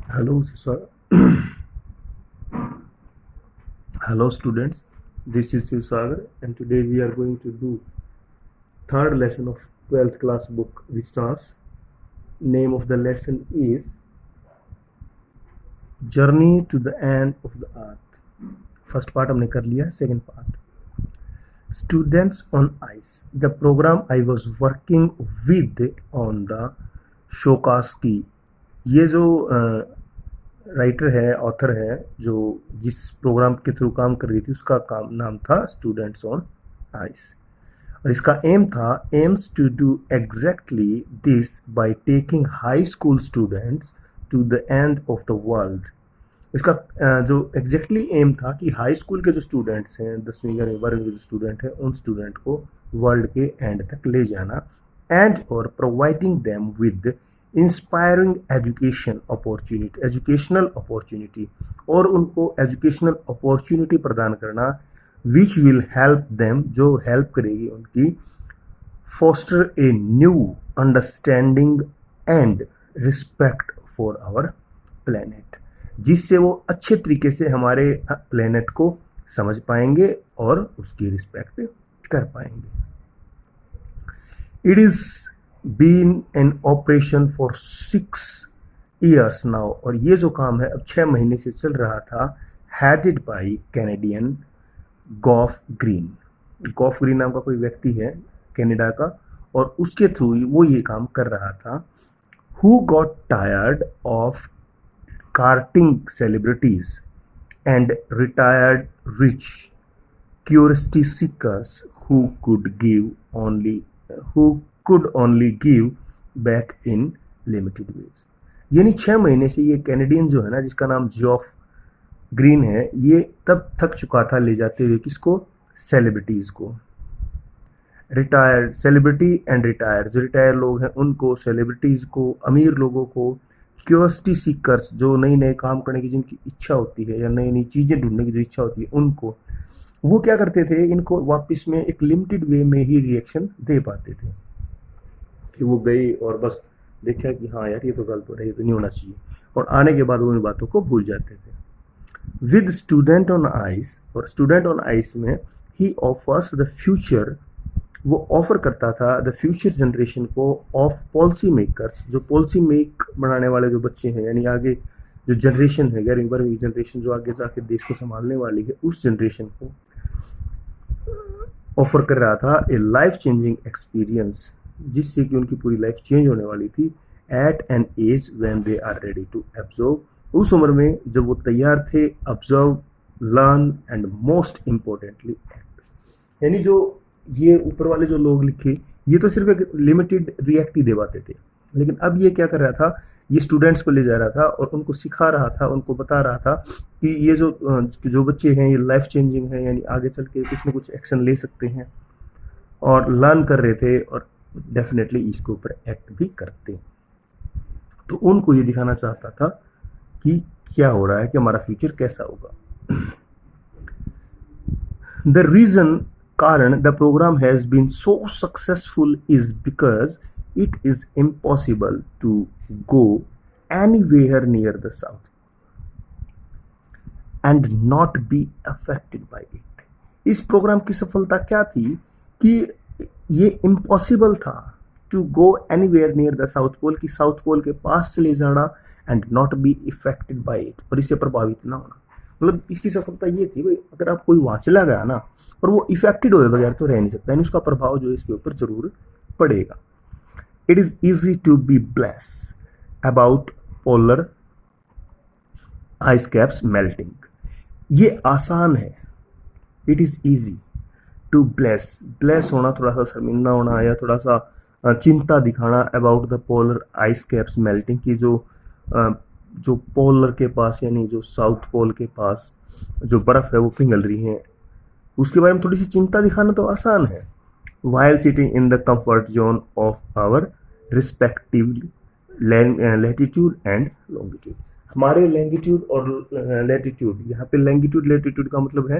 Hello, sir. Hello, students. This is Shiv Sagar, and today we are going to do third lesson of 12th class book Vistas. Name of the lesson is Journey to the End of the Earth. First part हमने कर लिया है. Second part. Students on Ice. The program I was working with on the Shokasky. ये जो writer है, author है, जो जिस प्रोग्राम के थ्रू काम कर रही थी उसका काम नाम था स्टूडेंट्स ऑन आइस, और इसका एम था aims to do exactly this by taking high school students to the end of the world. इसका जो एग्जैक्टली एम था कि हाई स्कूल के जो स्टूडेंट्स हैं, 10वीं या 12वीं के जो स्टूडेंट हैं, उन स्टूडेंट को वर्ल्ड के एंड तक ले जाना, एंड और providing them with inspiring educational opportunity, और उनको एजुकेशनल अपॉर्चुनिटी प्रदान करना विच विल हेल्प देम, जो हेल्प करेगी उनकी, foster a new understanding and respect for our planet, जिससे वो अच्छे तरीके से हमारे प्लेनेट को समझ पाएंगे और उसकी रिस्पेक्ट कर पाएंगे। It is been an operation for 6 years now, और ये जो काम है अब 6 महीने से चल रहा था, headed by Canadian Geoff Green. Geoff Green नाम का कोई व्यक्ति है कनाडा का, और उसके थ्रू वो ये काम कर रहा था। Who got tired of carting celebrities and retired rich curiosity seekers who could only give back in limited ways। यानी 6 महीने से ये कैनेडियन जो है ना, जिसका नाम जॉफ ग्रीन है, ये तब थक चुका था ले जाते हुए किसको, सेलिब्रिटीज को। रिटायर्ड सेलिब्रिटी एंड रिटायर, जो रिटायर लोग हैं उनको, सेलिब्रिटीज को, अमीर लोगों को, क्यूरियोसिटी सीकर्स, जो नई नए काम करने की जिनकी इच्छा होती है या नई नई चीज़ें ढूंढने की जो इच्छा होती है, उनको वो क्या करते थे, इनको वापस में एक लिमिटेड वे में ही रिएक्शन दे पाते थे, कि वो गए और बस देखा कि हाँ यार ये तो गलत हो रहा है, ये तो नहीं होना चाहिए, और आने के बाद वो इन बातों को भूल जाते थे। विद स्टूडेंट ऑन आइस, और स्टूडेंट ऑन आइस में ही ऑफर्स द फ्यूचर, वो ऑफर करता था द फ्यूचर जनरेशन को ऑफ पॉलिसी मेकर्स, जो पॉलिसी मेक बनाने वाले जो बच्चे हैं, यानी आगे जो जनरेशन है, 11वीं 12वीं जनरेशन जो आगे जाके देश को संभालने वाली है, उस जनरेशन को ऑफर कर रहा था ए लाइफ चेंजिंग एक्सपीरियंस, जिससे कि उनकी पूरी लाइफ चेंज होने वाली थी। At an age when they are ready to observe, उस उम्र में जब वो तैयार थे observe, learn and most importantly act. यानी जो ये ऊपर वाले जो लोग लिखे, ये तो सिर्फ एक लिमिटेड रिएक्ट ही दे पाते थे, लेकिन अब ये क्या कर रहा था, ये स्टूडेंट्स को ले जा रहा था और उनको सिखा रहा था, उनको बता रहा था कि ये जो बच्चे हैं ये लाइफ चेंजिंग है, यानी आगे चल के कुछ ना कुछ एक्शन ले सकते हैं, और लर्न कर रहे थे और डेफिनेटली इसके ऊपर एक्ट भी करते। तो उनको ये दिखाना चाहता था कि क्या हो रहा है, कि हमारा फ्यूचर कैसा होगा। द रीजन, कारण the programme has been so successful is because it is impossible to go anywhere near the south and not be affected by it। इस प्रोग्राम की सफलता क्या थी कि ये इम्पॉसिबल था to go anywhere near the South Pole, की South Pole के पास चले जाना, and not be affected by it, और इससे प्रभावित ना होना। मतलब इसकी सफलता ये थी भाई, अगर आप कोई वहां चला गया ना और वो इफेक्टेड हुए बगैर तो रह नहीं सकता, यानी उसका प्रभाव जो है इसके ऊपर जरूर पड़ेगा। It is easy to be blessed about polar ice caps melting। ये आसान है, it is easy to bless होना, थोड़ा सा शर्मिंदा होना या थोड़ा सा चिंता दिखाना about the polar ice caps melting, की जो पोलर के पास, यानी जो साउथ पोल के पास जो बर्फ है वो पिघल रही है, उसके बारे में थोड़ी सी चिंता दिखाना तो आसान है। while sitting in the comfort zone of our respective latitude and longitude। हमारे लैंगिट्यूड और लैटिट्यूड, यहाँ पे लैंगिट्यूड लैटिट्यूड का मतलब है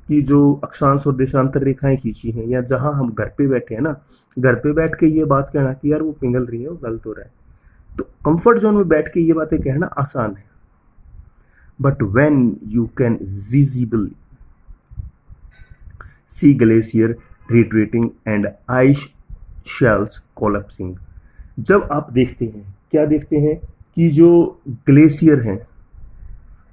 कि जो अक्षांश और देशांतर रेखाएं खींची हैं, या जहाँ हम घर पे बैठे हैं ना, घर पे बैठ के ये बात कहना कि यार वो पिघल रही है, वो गलत हो रहा है, तो कंफर्ट जोन में बैठ के ये बातें कहना आसान है। but when you can visibly see glacier retreating and ice shelves collapsing, जब आप देखते हैं, क्या देखते हैं कि जो ग्लेशियर हैं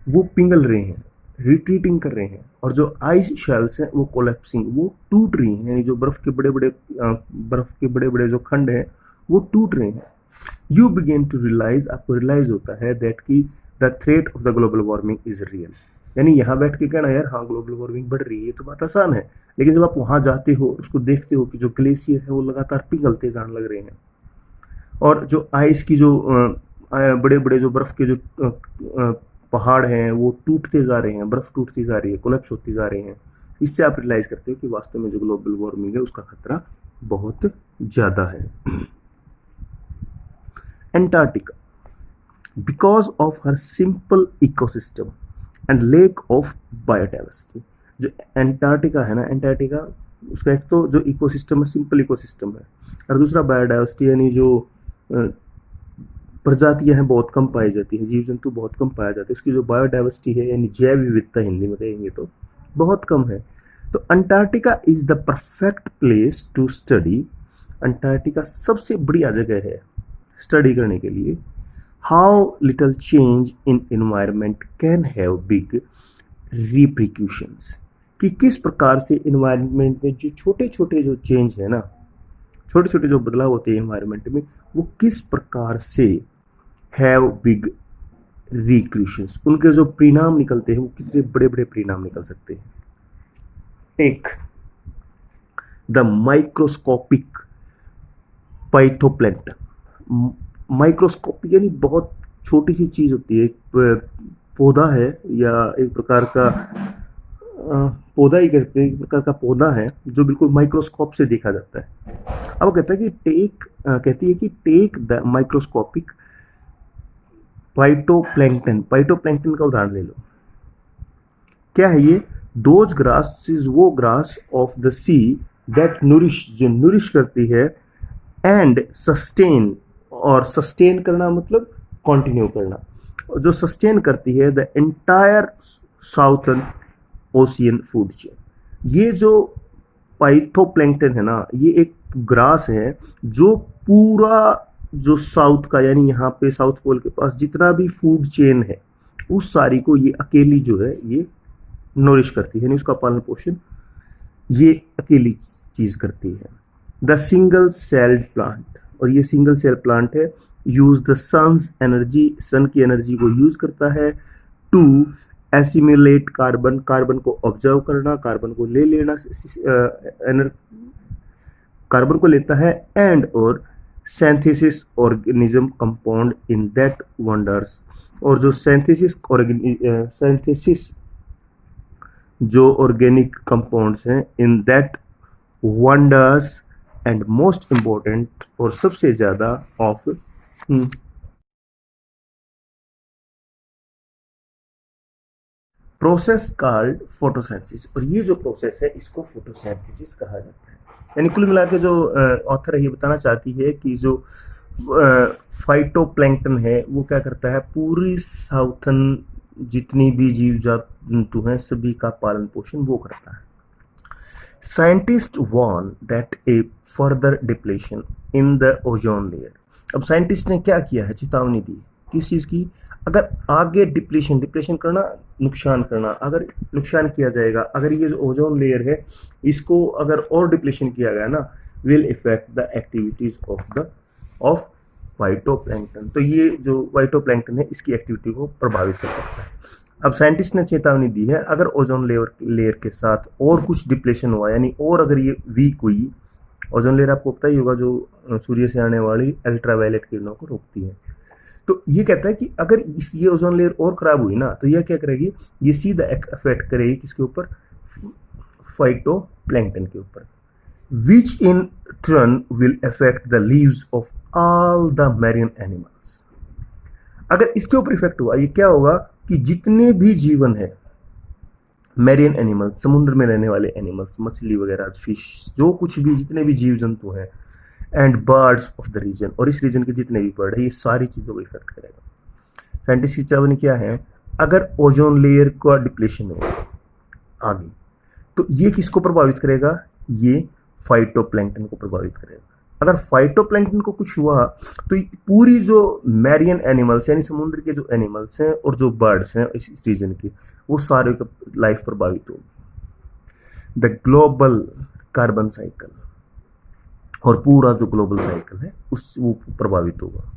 वो पिघल रहे हैं, रिट्रीटिंग कर रहे हैं, और जो आइस शेल्स हैं वो कोलैप्सिंग, वो टूट रही हैं, यानी जो बर्फ के बड़े बड़े जो खंड हैं वो टूट रहे हैं। यू बिगिन टू रियलाइज, आपको रियलाइज होता है दैट की the threat of the global warming is real. यानी यहाँ बैठ के कहना यार हाँ ग्लोबल वार्मिंग बढ़ रही है, तो बात आसान है, लेकिन जब आप वहाँ जाते हो, उसको देखते हो कि जो ग्लेशियर है वो लगातार पिघलते जाने लग रहे हैं, और जो आइस की जो बड़े बड़े जो बर्फ के जो पहाड़ हैं वो टूटते जा रहे हैं, बर्फ टूटती जा रही है, कोलैप्स होती जा रही हैं। इससे आप रियलाइज करते हो कि वास्तव में जो ग्लोबल वार्मिंग है उसका खतरा बहुत ज़्यादा है। Antarctica, because of her simple ecosystem and lake of biodiversity, जो एंटार्क्टिका है ना, एंटार्क्टिका उसका एक तो जो इकोसिस्टम है सिंपल इकोसिस्टम है, और दूसरा बायोडाइवर्सिटी यानी जो प्रजातियां हैं बहुत कम पाई जाती हैं, जीव जंतु बहुत कम पाया जाता है, उसकी जो बायोडाइवर्सिटी है यानी जैव विविधता हिंदी में कहेंगे तो बहुत कम है। तो Antarctica is the perfect place to study, Antarctica सबसे बढ़िया जगह है स्टडी करने के लिए। How little change in environment can have big repercussions, कि किस प्रकार से एनवायरनमेंट में जो छोटे छोटे जो चेंज है ना, छोटे छोटे जो बदलाव होते हैं एनवायरनमेंट में, वो किस प्रकार से हैव बिग रिक्रूशंस, उनके जो परिणाम निकलते हैं वो कितने बड़े बड़े परिणाम निकल सकते हैं। टेक द माइक्रोस्कोपिक पाइथोप्लैंक्टन, माइक्रोस्कोपिक यानी बहुत छोटी सी चीज होती है, एक पौधा है या एक प्रकार का पौधा ही कह सकते हैं, एक प्रकार का पौधा है जो बिल्कुल माइक्रोस्कोप से देखा जाता है। अब वो कहता है कि कहती है कि take the microscopic phytoplankton, phytoplankton का उदाहरण ले लो। क्या है ये? दोज ग्रास इज वो grass of the sea that nourish, जो नूरिश करती है, एंड सस्टेन, और सस्टेन करना मतलब कंटिन्यू करना, जो सस्टेन करती है the entire southern ocean food chain. ये जो फाइटोप्लैंक्टन है ना, ये एक ग्रास है जो पूरा जो साउथ का, यानी यहाँ पे साउथ पोल के पास जितना भी फूड चेन है उस सारी को ये अकेली जो है ये नोरिश करती है, यानी उसका पालन पोषण ये अकेली चीज करती है। द सिंगल सेल्ड प्लांट, और ये सिंगल सेल प्लांट है, यूज द सन्स एनर्जी, सन की एनर्जी को यूज करता है टू एसिमुलेट कार्बन, कार्बन को ऑब्जर्व करना, कार्बन को ले लेना, कार्बन को लेता है, एंड और synthesis organism compound in that wonders, और जो सिंथेसिस जो ऑर्गेनिक कंपाउंड्स हैं in that wonders, and most important और सबसे ज्यादा ऑफ प्रोसेस कॉल्ड फोटोसिंथेसिस, और ये जो प्रोसेस है इसको फोटोसिंथेसिस कहा जाता है। यानी कुल मिला के जो ऑथर है ये बताना चाहती है कि जो फाइटोप्लैंक्टन है वो क्या करता है, पूरी साउथर्न जितनी भी जीव जंतु हैं सभी का पालन पोषण वो करता है। Scientist warn that a further depletion in the ozone layer, अब साइंटिस्ट ने क्या किया है, चेतावनी दी किस चीज़ की, अगर आगे डिप्लेशन करना, नुकसान करना, अगर नुकसान किया जाएगा, अगर ये जो ओजोन लेयर है इसको अगर और डिप्लेशन किया गया ना, will effect the activities of phytoplankton, तो ये जो फाइटोप्लैंक्टन है इसकी एक्टिविटी को प्रभावित कर सकता है। अब साइंटिस्ट ने चेतावनी दी है, अगर ओजोन लेयर के साथ और कुछ डिप्लेशन हुआ, यानी और अगर ये वीक हुई, ओजोन लेयर आपको पता ही होगा जो सूर्य से आने वाली अल्ट्रावायलेट किरणों को रोकती है, तो ये कहता है कि अगर ये ओजोन लेयर और खराब हुई ना, तो यह क्या करेगी, ये सीधा इफेक्ट करेगी किसके ऊपर, फाइटोप्लैंक्टन के ऊपर, which in turn will affect the lives of all the marine animals. अगर इसके ऊपर इफेक्ट हुआ, ये क्या होगा कि जितने भी जीवन है, मैरीन एनिमल्स, समुद्र में रहने वाले एनिमल्स, मछली वगैरह, फिश, जो कुछ भी जितने भी जीव जंतु हैं, and birds of the region, और इस रीजन के जितने भी बर्ड है, ये सारी चीज़ों को इफेक्ट करेगा। साइंटिस्ट की चेतावनी क्या है, अगर ओजोन लेयर का डिप्लेशन हो आगे, तो ये किसको प्रभावित करेगा? ये फाइटोप्लैंक्टन को प्रभावित करेगा। अगर फाइटोप्लैंक्टन को कुछ हुआ तो पूरी जो मैरियन एनिमल्स यानी समुद्र के जो एनिमल्स हैं और जो बर्ड्स हैं इस रीजन के, वो सारे का लाइफ प्रभावित होगी। द ग्लोबल कार्बन साइकिल और पूरा जो ग्लोबल साइकिल है उस वो प्रभावित होगा।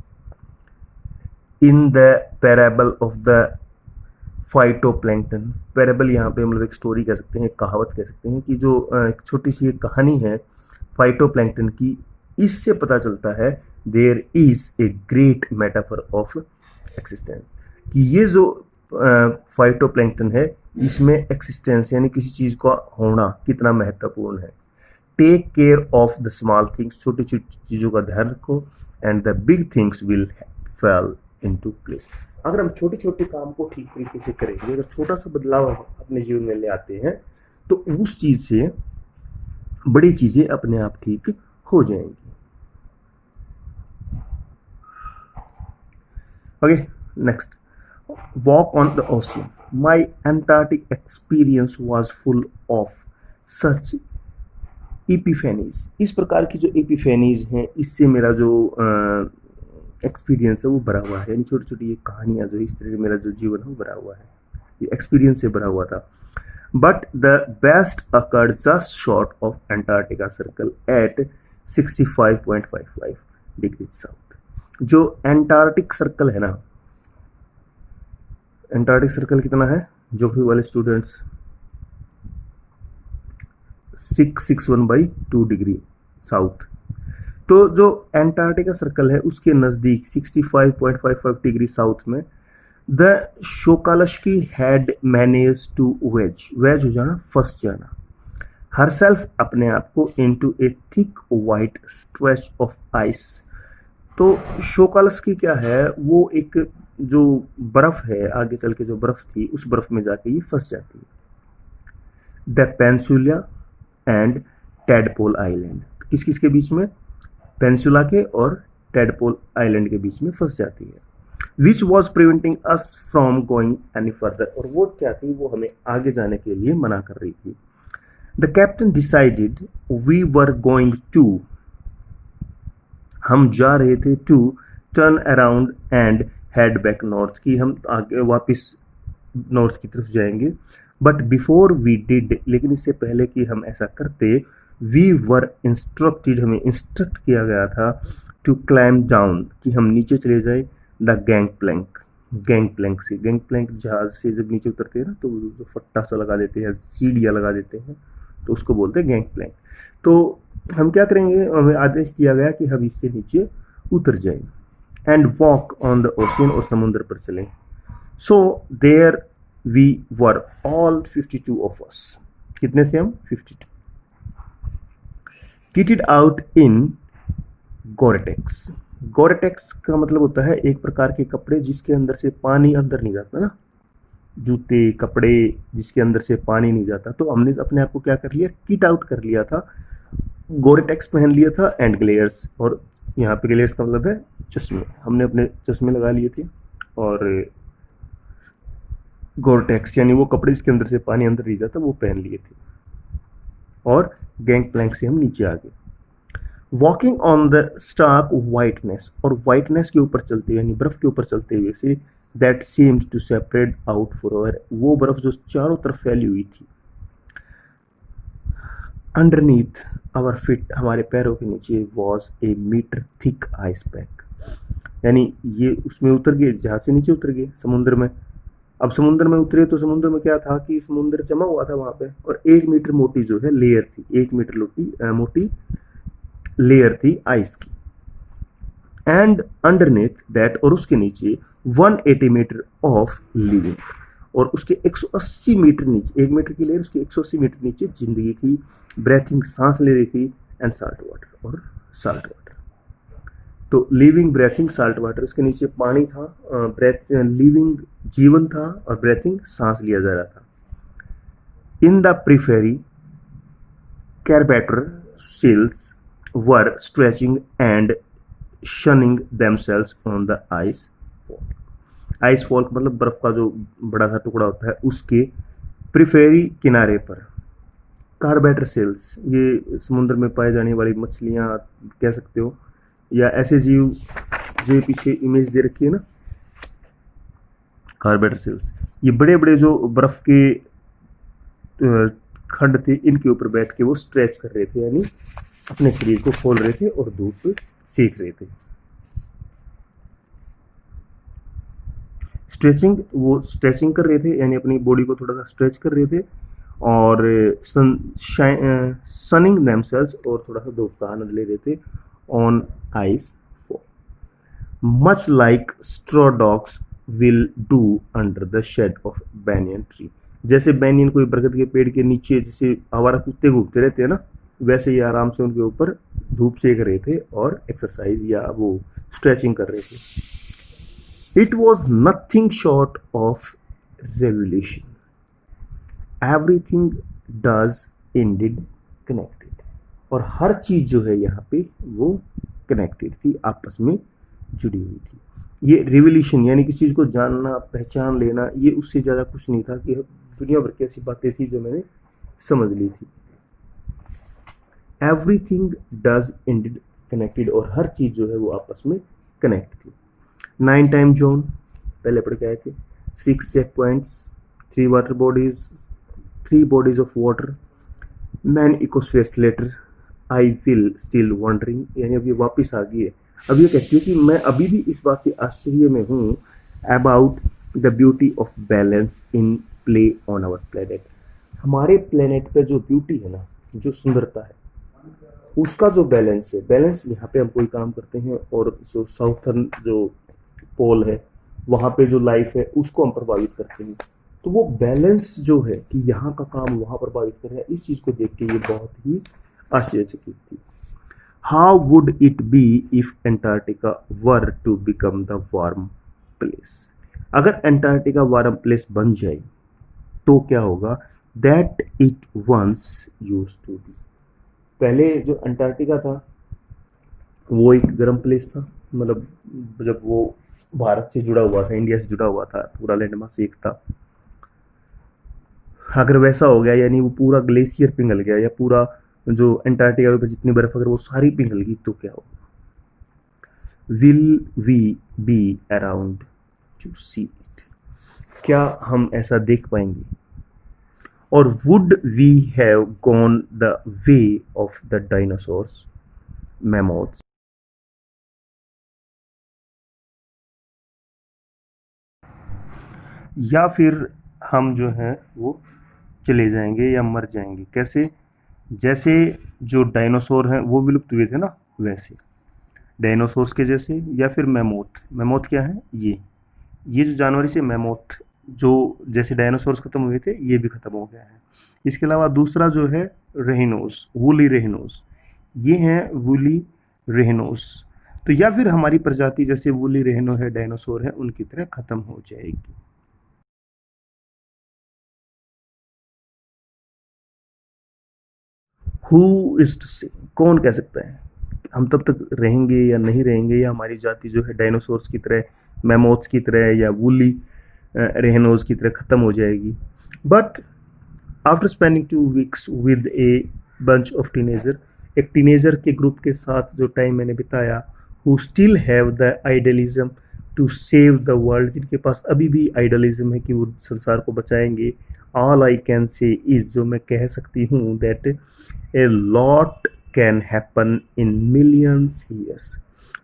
In the parable of the phytoplankton, parable यहाँ पे मतलब एक स्टोरी कह सकते हैं, एक कहावत कह सकते हैं कि जो एक छोटी सी एक कहानी है फाइटोप्लैंक्टन की, इससे पता चलता है there is a great metaphor of existence, कि ये जो फाइटोप्लैंक्टन है इसमें एक्सिस्टेंस यानी किसी चीज का होना कितना महत्वपूर्ण है। Take care of the small things, छोटी छोटी चीजों का ध्यान रखो, and the big things will fall into place. अगर हम छोटे छोटे काम को ठीक तरीके से करेंगे, अगर छोटा सा बदलाव अपने जीवन में ले आते हैं, तो उस चीज से बड़ी चीजें अपने आप ठीक हो जाएंगी। Okay, next, walk on the ocean. My Antarctic experience was full of such epiphanies. इस प्रकार की जो एपिफेनीज हैं, इससे मेरा जो एक्सपीरियंस है वो भरा हुआ है, यानी छोटी छोटी ये कहानियाँ जो इस तरह से मेरा जो जीवन है वो भरा हुआ है, ये एक्सपीरियंस से भरा हुआ था। But the best occurred just short of Antarctica circle eight 65.55 degree south. जो एंटार्क्टिक सर्कल है ना, एंटार्क्टिक सर्कल कितना है ज्योग्राफी वाले स्टूडेंट्स? 661/2 degree south. तो जो एंटार्क्टिका सर्कल है उसके नज़दीक 65.55 डिग्री साउथ में the Shokalskiy had manage to wedge हो जाना, फंस जाना, हर सेल्फ अपने आप को into a thick white stretch of ice. तो शोकालस्की क्या है? वो एक जो बर्फ है, आगे चल के जो बर्फ थी उस बर्फ में जाके ये फंस जाती है। The peninsula and tadpole island, किस किस के बीच में? पेनिनसुला के और टैडपोल आइलैंड के बीच में फंस जाती है। Which was preventing us from going any further, और वो क्या थी? वो हमें आगे जाने के लिए मना कर रही थी। The captain decided we were going to, हम जा रहे थे, to turn around and head back north, की हम आगे वापस नॉर्थ की तरफ जाएंगे। बट बिफोर वी डिड, लेकिन इससे पहले कि हम ऐसा करते, वी वर इंस्ट्रक्टेड, हमें इंस्ट्रक्ट किया गया था टू क्लाइम डाउन, कि हम नीचे चले जाए the gangplank, gangplank से, गैंग प्लैंक जहाज से जब नीचे उतरते हैं ना तो जो फट्टा सा लगा देते हैं, सीढ़ियाँ लगा देते हैं, तो उसको बोलते हैं गैंग प्लैंक। तो हम क्या करेंगे? हमें आदेश दिया गया कि हम इससे नीचे उतर जाएं and walk on the ocean, और समुद्र पर चलें। So there we were all 52 of us, कितने थे हम? 52, किटेड आउट इन गोरेटेक्स। गोरेटेक्स का मतलब होता है एक प्रकार के कपड़े जिसके अंदर से पानी अंदर नहीं जाता ना, जूते कपड़े जिसके अंदर से पानी नहीं जाता। तो हमने अपने आप को क्या कर लिया? किट आउट कर लिया था, गोरेटेक्स पहन लिया था, एंड ग्लेयर्स, और यहाँ पे ग्लेयर्स का मतलब है चश्मे, हमने अपने चश्मे लगा लिए थे, और गोरेटेक्स यानी वो कपड़े जिसके अंदर से पानी अंदर नहीं जाता वो पहन लिए थे, और गैंग प्लैंक से हम नीचे आ गए। Walking on the stark whiteness, और वाइटनेस के ऊपर चलते हुए यानी बर्फ के ऊपर चलते हुए से that seemed to separate out for, वो बर्फ जो चारों तरफ फैली हुई थी। अंडरनीथ आवर फीट, हमारे पैरों के नीचे was a metre thick ice pack, यानी ये उसमें उतर गए, जहाज से नीचे उतर गए समुद्र में। अब समुद्र में उतरे तो समुद्र में क्या था कि समुद्र जमा हुआ था वहां पे, और 1 मीटर मोटी जो है लेयर थी, 1 मीटर मोटी लेयर थी आइस की। एंड अंडरनेथ दैट, और उसके नीचे 180 मीटर ऑफ लिविंग, और उसके 180 मीटर नीचे, 1 मीटर की लेयर, उसके 180 मीटर नीचे जिंदगी थी, ब्रेथिंग, सांस ले रही थी, एंड साल्ट वाटर, और साल्ट वाटर। तो लिविंग, ब्रेथिंग, साल्ट वाटर, उसके नीचे पानी था, ब्रेथ लिविंग जीवन था, और ब्रेथिंग सांस लिया जा रहा था। इन द प्रीफेरी कैरबेटर cells were stretching and shunning themselves on the ice wall, ice fall मतलब बर्फ का जो बड़ा सा टुकड़ा होता है उसके प्रिफेरी किनारे पर। कार्बेटर सेल्स, ये समुद्र में पाए जाने वाली मछलियाँ कह सकते हो, या ऐसे जीव जो पीछे इमेज दे रखी है ना, कार्बेटर सेल्स, ये बड़े बड़े जो बर्फ के खंड थे इनके ऊपर बैठ के वो स्ट्रेच कर रहे थे, यानी अपने शरीर को खोल रहे थे और धूप सेक रहे थे। स्ट्रेचिंग, वो स्ट्रेचिंग कर रहे थे यानी अपनी बॉडी को थोड़ा सा स्ट्रेच कर रहे थे, और सनिंग देमसेल्स, और थोड़ा सा धूप का आनंद ले रहे थे on ice fall. Much like stray dogs will do under the shade of banyan tree. जैसे बैनियन कोई बरगद के पेड़ के नीचे जैसे आवारा कुत्ते घूमते रहते हैं ना, वैसे ही आराम से उनके ऊपर धूप सेक रहे थे और एक्सरसाइज या वो स्ट्रेचिंग कर रहे थे। It was nothing short of revolution, everything does indeed connected. और हर चीज जो है यहाँ पे वो कनेक्टेड थी, आपस में जुड़ी हुई थी। ये रिवोल्यूशन यानी किसी चीज को जानना, पहचान लेना, ये उससे ज्यादा कुछ नहीं था कि दुनिया भर की ऐसी बातें थी जो मैंने समझ ली थी। एवरीथिंग डज इंडिड कनेक्टेड, और हर चीज जो है वो आपस में कनेक्ट थी। 9 टाइम जोन पहले पढ़ के आए थे, 6 checkpoints, 3 water bodies, 3 bodies of water, man ecosphere later, I will still wondering, यानी अब ये वापिस आ गई है। अब ये कहती है कि मैं अभी भी इस बात से आश्चर्य में हूँ about the beauty of balance in play on our planet. हमारे प्लेनेट पे जो ब्यूटी है ना, जो सुंदरता है, उसका जो बैलेंस है, बैलेंस यहाँ पे हम कोई काम करते हैं और जो साउथर्न जो पोल है वहाँ पे जो लाइफ है उसको हम प्रभावित करते हैं, तो वो बैलेंस जो है कि यहाँ का काम वहाँ प्रभावित कर रहा है, इस चीज़ को देख के ये बहुत ही आश्चर्यचकित थी। How would it be if Antarctica were to become the warm place. अगर एंटार्क्टिका वार्म प्लेस बन जाए तो क्या होगा, that it once used to be. पहले जो अंटार्कटिका था वो एक गर्म प्लेस था, मतलब जब वो भारत से जुड़ा हुआ था, इंडिया से जुड़ा हुआ था, पूरा लैंड मास एक था। अगर वैसा हो गया यानी वो पूरा ग्लेशियर पिघल गया, या पूरा जो अंटार्कटिका पे जितनी बर्फ अगर वो सारी पिघल गई तो क्या होगा। Will we be around to see it, क्या हम ऐसा देख पाएंगे। और would we have gone the way of the dinosaurs, mammoths. या फिर हम जो है वो चले जाएंगे या मर जाएंगे। कैसे, जैसे जो डायनासोर हैं वो विलुप्त हुए थे ना, वैसे डायनासोर्स के जैसे, या फिर मैमोथ। मैमोथ क्या है, ये जो जानवर से मैमोथ, जो जैसे डायनासोर्स खत्म हुए थे ये भी खत्म हो गया है। इसके अलावा दूसरा जो है रेहिनोस, वूली रेहिनोस, ये हैं वूली रेहिनोस। तो या फिर हमारी प्रजाति जैसे वूली रेहिनो है, डायनासोर है, उनकी तरह खत्म हो जाएगी। हु इज टू से, कौन कह सकता है हम तब तक रहेंगे या नहीं रहेंगे, या हमारी जाति जो है डायनासोर्स की तरह, मैमोथ्स की तरह, या वूली रेहनोज की तरह खत्म हो जाएगी। But after spending 2 weeks with a bunch of teenager, एक टीनेजर के ग्रुप के साथ जो टाइम मैंने बिताया, who still have the idealism to save the world, जिनके पास अभी भी आइडियलिज्म है कि वो संसार को बचाएंगे। All I can say is, जो मैं कह सकती हूँ, that a lot can happen in millions years,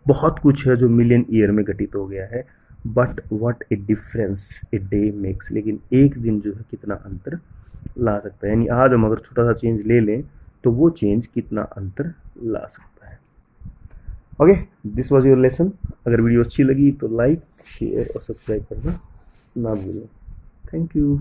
बहुत कुछ है जो मिलियन ईयर में घटित हो गया है। But what A difference a day makes, लेकिन एक दिन जो है कितना अंतर ला सकता है। यानी आज हम अगर छोटा सा चेंज ले लें तो वो चेंज कितना अंतर ला सकता है। Okay, this was your lesson. अगर वीडियो अच्छी लगी तो लाइक, शेयर और सब्सक्राइब करना ना भूलें। Thank you.